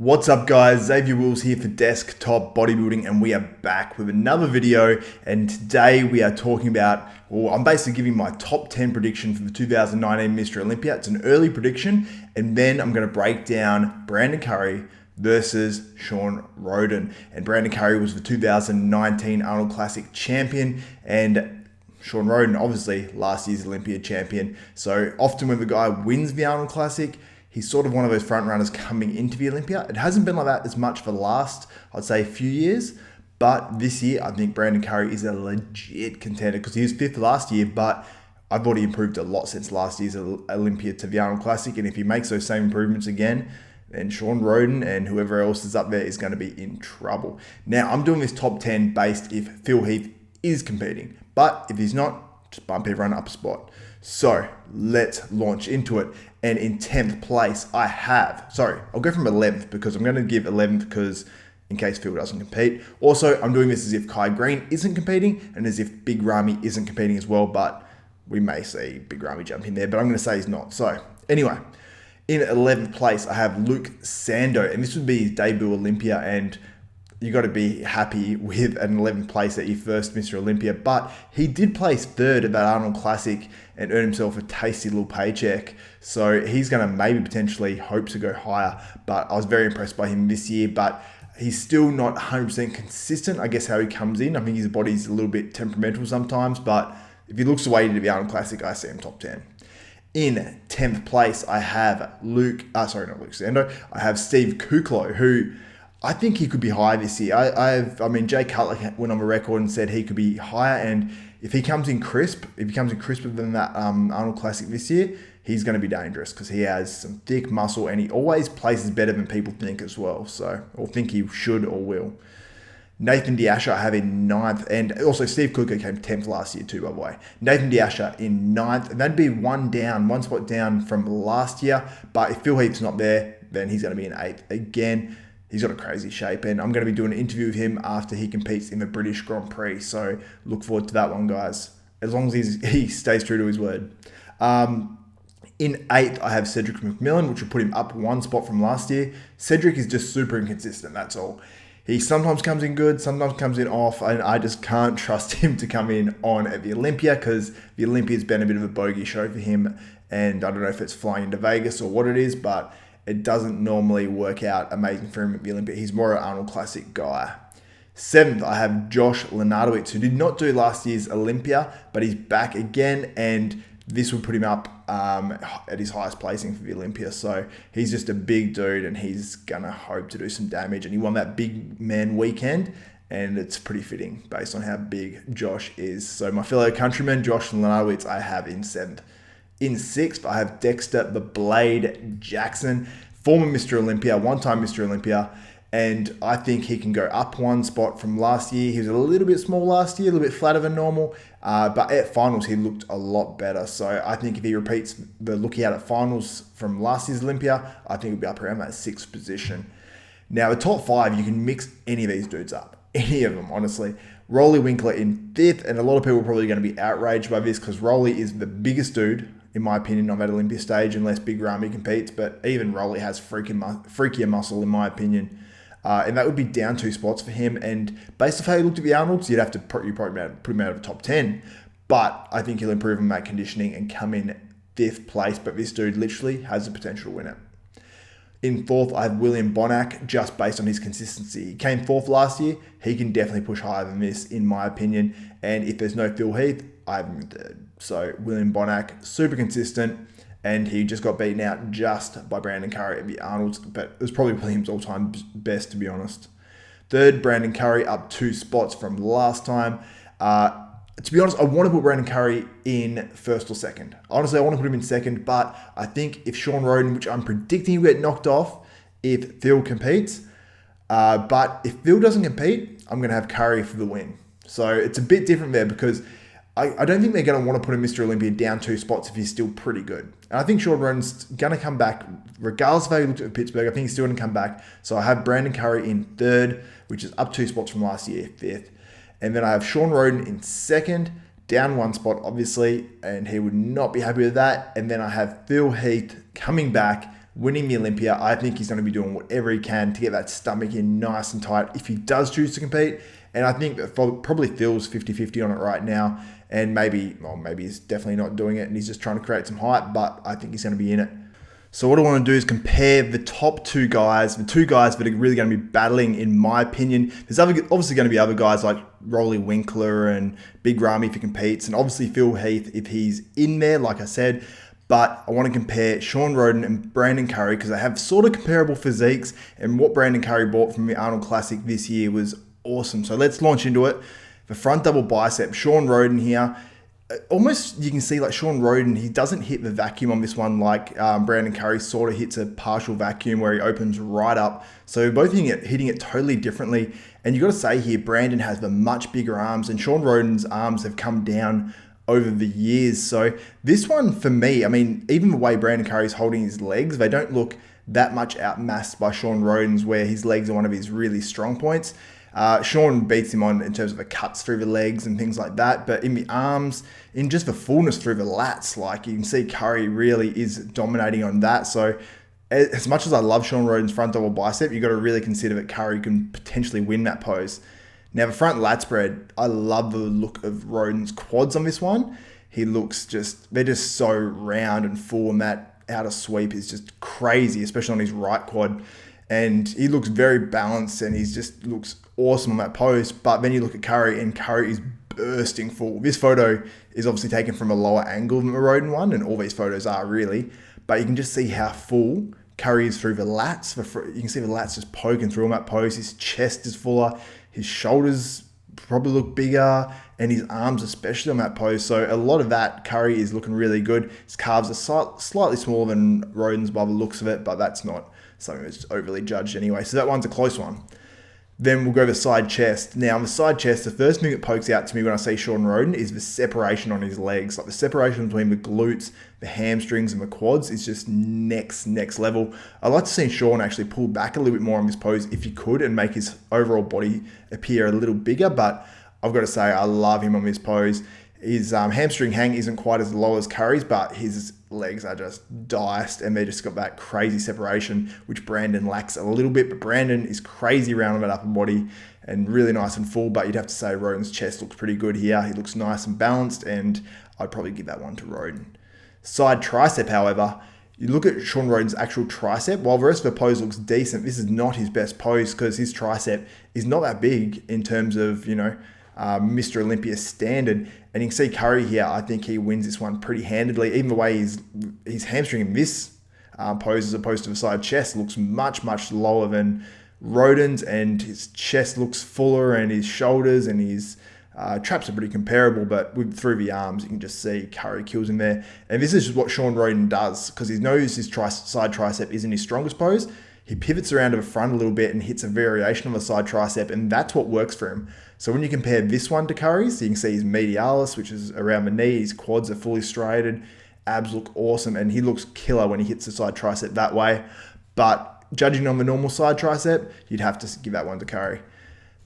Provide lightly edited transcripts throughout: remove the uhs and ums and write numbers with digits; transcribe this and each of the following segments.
What's up guys, Xavier Wills here for Desktop Bodybuilding, and we are back with another video. And today we are talking about, well, I'm basically giving my top 10 prediction for the 2019 Mr Olympia. It's an early prediction, and then I'm going to break down Brandon Curry versus Shawn Rhoden. And Brandon Curry was the 2019 Arnold Classic champion, and Shawn Rhoden, obviously last year's Olympia champion. So often when the guy wins the Arnold Classic, he's sort of one of those front runners coming into the Olympia. It hasn't been like that as much for the last, I'd say, few years. But this year, I think Brandon Curry is a legit contender because he was fifth last year, but I thought he improved a lot since last year's Olympia to the Arnold Classic. And if he makes those same improvements again, then Shawn Rhoden and whoever else is up there is going to be in trouble. Now, I'm doing this top 10 based if Phil Heath is competing. But if he's not, just bump everyone up a spot. So let's launch into it. And in 10th place, I have, I'll go from 11th because I'm going to give 11th because in case Phil doesn't compete. Also, I'm doing this as if Kai Green isn't competing and as if Big Ramy isn't competing as well, but we may see Big Ramy jump in there, but I'm going to say he's not. So anyway, in 11th place, I have Luke Sando, and this would be his debut Olympia, and you got to be happy with an 11th place at your first Mr. Olympia, but he did place third at that Arnold Classic and earn himself a tasty little paycheck. So he's going to maybe potentially hope to go higher, but I was very impressed by him this year, but he's still not 100% consistent, I guess, how he comes in. I think his body's a little bit temperamental sometimes, but if he looks away to the Arnold Classic, I see him top 10. In 10th place, I have not Luke Sando. I have Steve Kuklo, who I think he could be higher this year. I mean, Jay Cutler went on the record and said he could be higher, and if he comes in crisper than that Arnold Classic this year, he's going to be dangerous because he has some thick muscle and he always places better than people think as well. So, or think he should or will. Nathan D'Asha I have in 9th, and also Steve Kuklo came 10th last year too, by the way. Nathan D'Asha in 9th, and that'd be one spot down from last year. But if Phil Heath's not there, then he's going to be in 8th again. He's got a crazy shape, and I'm going to be doing an interview with him after he competes in the British Grand Prix. So look forward to that one, guys, as long as he stays true to his word. In 8th, I have Cederick Mcmillian, which will put him up one spot from last year. Cedric is just super inconsistent, that's all. He sometimes comes in good, sometimes comes in off, and I just can't trust him to come in on at the Olympia because the Olympia's been a bit of a bogey show for him, and I don't know if it's flying into Vegas or what it is, but it doesn't normally work out amazing for him at the Olympia. He's more an Arnold Classic guy. 7th, I have Josh Lenardowitz, who did not do last year's Olympia, but he's back again, and this would put him up at his highest placing for the Olympia. So he's just a big dude, and he's going to hope to do some damage. And he won that big man weekend, and it's pretty fitting based on how big Josh is. So my fellow countryman, Josh Lenardowitz, I have in 7th. In 6th, I have Dexter the Blade Jackson, former Mr. Olympia, one-time Mr. Olympia, and I think he can go up one spot from last year. He was a little bit small last year, a little bit flatter than normal, but at finals he looked a lot better. So I think if he repeats the look he had at finals from last year's Olympia, I think he'll be up around that 6th position. Now, the top 5, you can mix any of these dudes up. Any of them, honestly. Rolly Winkler in 5th, and a lot of people are probably going to be outraged by this because Rolly is the biggest dude, in my opinion, on that Olympia stage, unless Big Ramy competes. But even Rolly has freakier muscle, in my opinion. And that would be down 2 spots for him. And based off how he looked at the Arnolds, you'd have to probably put him out of the top 10. But I think he'll improve on that conditioning and come in 5th place. But this dude literally has the potential to win it. In 4th, I have William Bonac, just based on his consistency. He came 4th last year. He can definitely push higher than this, in my opinion. And if there's no Phil Heath, I have him in 3rd. So William Bonac, super consistent, and he just got beaten out just by Brandon Curry at the Arnold's, but it was probably William's all-time best, to be honest. 3rd, Brandon Curry, up 2 spots from last time. To be honest, I want to put Brandon Curry in 1st or 2nd. Honestly, I want to put him in 2nd, but I think if Shawn Rhoden, which I'm predicting will get knocked off if Phil competes, but if Phil doesn't compete, I'm going to have Curry for the win. So it's a bit different there because I don't think they're going to want to put a Mr. Olympia down 2 spots if he's still pretty good. And I think Shawn Rhoden's going to come back, regardless of how he looked at Pittsburgh. I think he's still going to come back. So I have Brandon Curry in 3rd, which is up 2 spots from last year, 5th. And then I have Shawn Rhoden in 2nd, down 1 spot, obviously, and he would not be happy with that. And then I have Phil Heath coming back winning the Olympia. I think he's going to be doing whatever he can to get that stomach in nice and tight if he does choose to compete. And I think that probably feels 50-50 on it right now. And maybe he's definitely not doing it and he's just trying to create some hype, but I think he's going to be in it. So what I want to do is compare the top two guys, the two guys that are really going to be battling, in my opinion. There's obviously going to be other guys like Rolly Winkler and Big Ramy if he competes, and obviously Phil Heath if he's in there, like I said. But I want to compare Shawn Rhoden and Brandon Curry because they have sort of comparable physiques, and what Brandon Curry bought from the Arnold Classic this year was awesome. So let's launch into it. The front double bicep, Shawn Rhoden here. Almost you can see like Shawn Rhoden, he doesn't hit the vacuum on this one like Brandon Curry sort of hits a partial vacuum where he opens right up. So both hitting it totally differently. And you got to say here, Brandon has the much bigger arms and Shawn Rhoden's arms have come down over the years. So this one for me, I mean, even the way Brandon Curry's holding his legs, they don't look that much outmassed by Shawn Rhoden's where his legs are one of his really strong points. Shawn beats him on in terms of the cuts through the legs and things like that, but in the arms, in just the fullness through the lats, like you can see Curry really is dominating on that. So as much as I love Shawn Rhoden's front double bicep, you've got to really consider that Curry can potentially win that pose. Now the front lat spread, I love the look of Rhoden's quads on this one. He looks they're just so round and full, and that outer sweep is just crazy, especially on his right quad. And he looks very balanced and he just looks awesome on that pose. But then you look at Curry and Curry is bursting full. This photo is obviously taken from a lower angle than the Rhoden one, and all these photos are really. But you can just see how full Curry is through the lats. You can see the lats just poking through on that pose. His chest is fuller. His shoulders probably look bigger, and his arms especially on that pose. So a lot of that, Curry is looking really good. His calves are slightly smaller than Rhoden's by the looks of it, but that's not something that's overly judged anyway. So that one's a close one. Then we'll go to side chest. Now on the side chest, the first thing that pokes out to me when I see Shawn Rhoden is the separation on his legs. Like the separation between the glutes, the hamstrings, and the quads is just next level. I'd like to see Shawn actually pull back a little bit more on this pose if he could and make his overall body appear a little bigger, but I've got to say I love him on this pose. His hamstring hang isn't quite as low as Curry's, but his legs are just diced and they just got that crazy separation, which Brandon lacks a little bit. But Brandon is crazy round on that upper body and really nice and full. But you'd have to say Rhoden's chest looks pretty good here. He looks nice and balanced, and I'd probably give that one to Rhoden. Side tricep, however, you look at Shawn Rhoden's actual tricep. While the rest of the pose looks decent, this is not his best pose because his tricep is not that big in terms of, Mr. Olympia standard. And you can see Curry here, I think he wins this one pretty handedly. Even the way he's hamstring in this pose as opposed to the side chest looks much lower than Rhoden's, and his chest looks fuller and his shoulders and his traps are pretty comparable, but through the arms you can just see Curry kills him there. And this is what Shawn Rhoden does because he knows his side tricep isn't his strongest pose. He pivots around to the front a little bit and hits a variation of the side tricep, and that's what works for him. So when you compare this one to Curry's, you can see his medialis, which is around the knee, his quads are fully striated, abs look awesome, and he looks killer when he hits the side tricep that way. But judging on the normal side tricep, you'd have to give that one to Curry.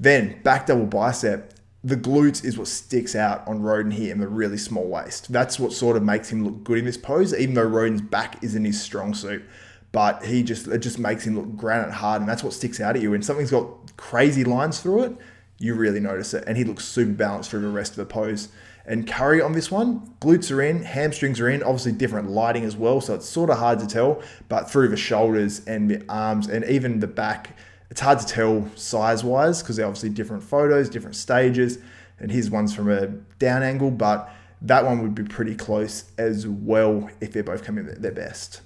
Then back double bicep. The glutes is what sticks out on Rhoden here in the really small waist. That's what sort of makes him look good in this pose, even though Rhoden's back isn't his strong suit. But it just makes him look granite hard, and that's what sticks out at you. When something's got crazy lines through it, you really notice it, and he looks super balanced through the rest of the pose. And Curry on this one, glutes are in, hamstrings are in, obviously different lighting as well, so it's sort of hard to tell, but through the shoulders and the arms and even the back, it's hard to tell size-wise because they're obviously different photos, different stages, and his one's from a down angle, but that one would be pretty close as well if they're both coming at their best.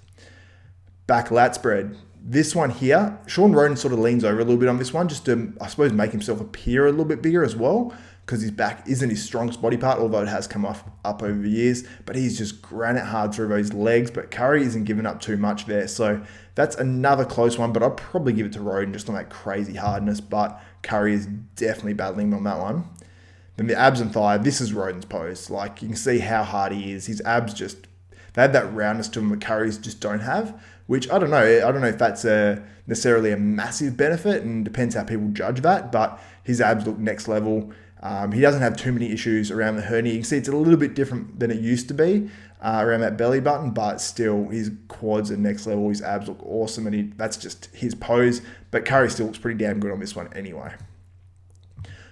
Back lat spread. This one here, Shawn Rhoden sort of leans over a little bit on this one just to, I suppose, make himself appear a little bit bigger as well because his back isn't his strongest body part, although it has come up over the years, but he's just granite hard through those legs, but Curry isn't giving up too much there. So that's another close one, but I'd probably give it to Rhoden just on that crazy hardness, but Curry is definitely battling on that one. Then the abs and thigh, this is Rhoden's pose. Like you can see how hard he is. His abs they have that roundness to them that Curry's just don't have, which I don't know if that's necessarily a massive benefit, and depends how people judge that, but his abs look next level. He doesn't have too many issues around the hernia. You can see it's a little bit different than it used to be. around that belly button, but still his quads are next level. His abs look awesome, and that's just his pose. But Curry still looks pretty damn good on this one anyway.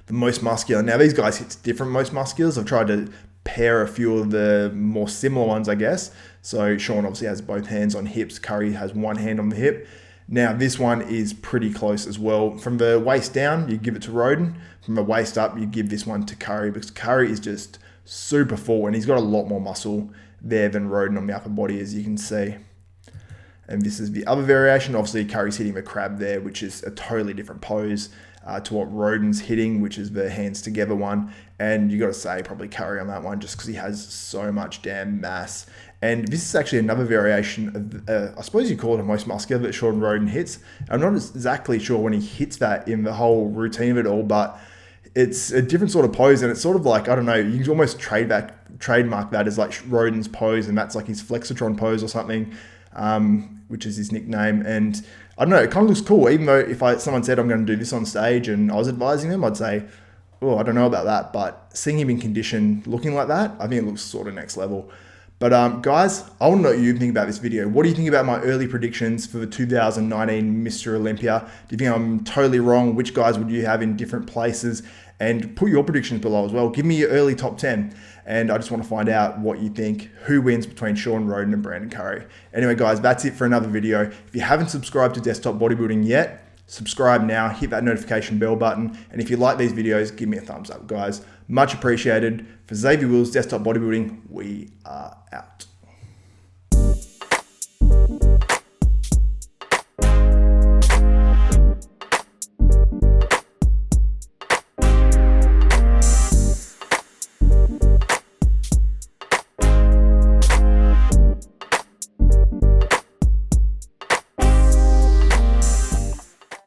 The most muscular. Now these guys hit different most musculars. I've tried to pair a few of the more similar ones, I guess. So Shawn obviously has both hands on hips. Curry has one hand on the hip. Now this one is pretty close as well. From the waist down, you give it to Rhoden. From the waist up, you give this one to Curry, because Curry is just super full and he's got a lot more muscle there than Rhoden on the upper body, as you can see. And this is the other variation. Obviously, Curry's hitting the crab there, which is a totally different pose to what Rhoden's hitting, which is the hands together one. And you got to say probably Curry on that one, just because he has so much damn mass. And this is actually another variation of, I suppose you call it a most muscular that Shawn Rhoden hits. I'm not exactly sure when he hits that in the whole routine of it all, but it's a different sort of pose, and it's sort of like, I don't know, you can almost trademark that as like Rhoden's pose, and that's like his flexitron pose or something, which is his nickname. And I don't know, it kind of looks cool, even though if someone said I'm going to do this on stage and I was advising them, I'd say, oh, I don't know about that. But seeing him in condition looking like that, I think it looks sort of next level. But guys, I want to know what you think about this video. What do you think about my early predictions for the 2019 Mr. Olympia? Do you think I'm totally wrong? Which guys would you have in different places? And put your predictions below as well. Give me your early top 10. And I just want to find out what you think. Who wins between Shawn Rhoden and Brandon Curry? Anyway, guys, that's it for another video. If you haven't subscribed to Desktop Bodybuilding yet, subscribe now, hit that notification bell button. And if you like these videos, give me a thumbs up, guys. Much appreciated. For Xavier Wills, Desktop Bodybuilding, we are out.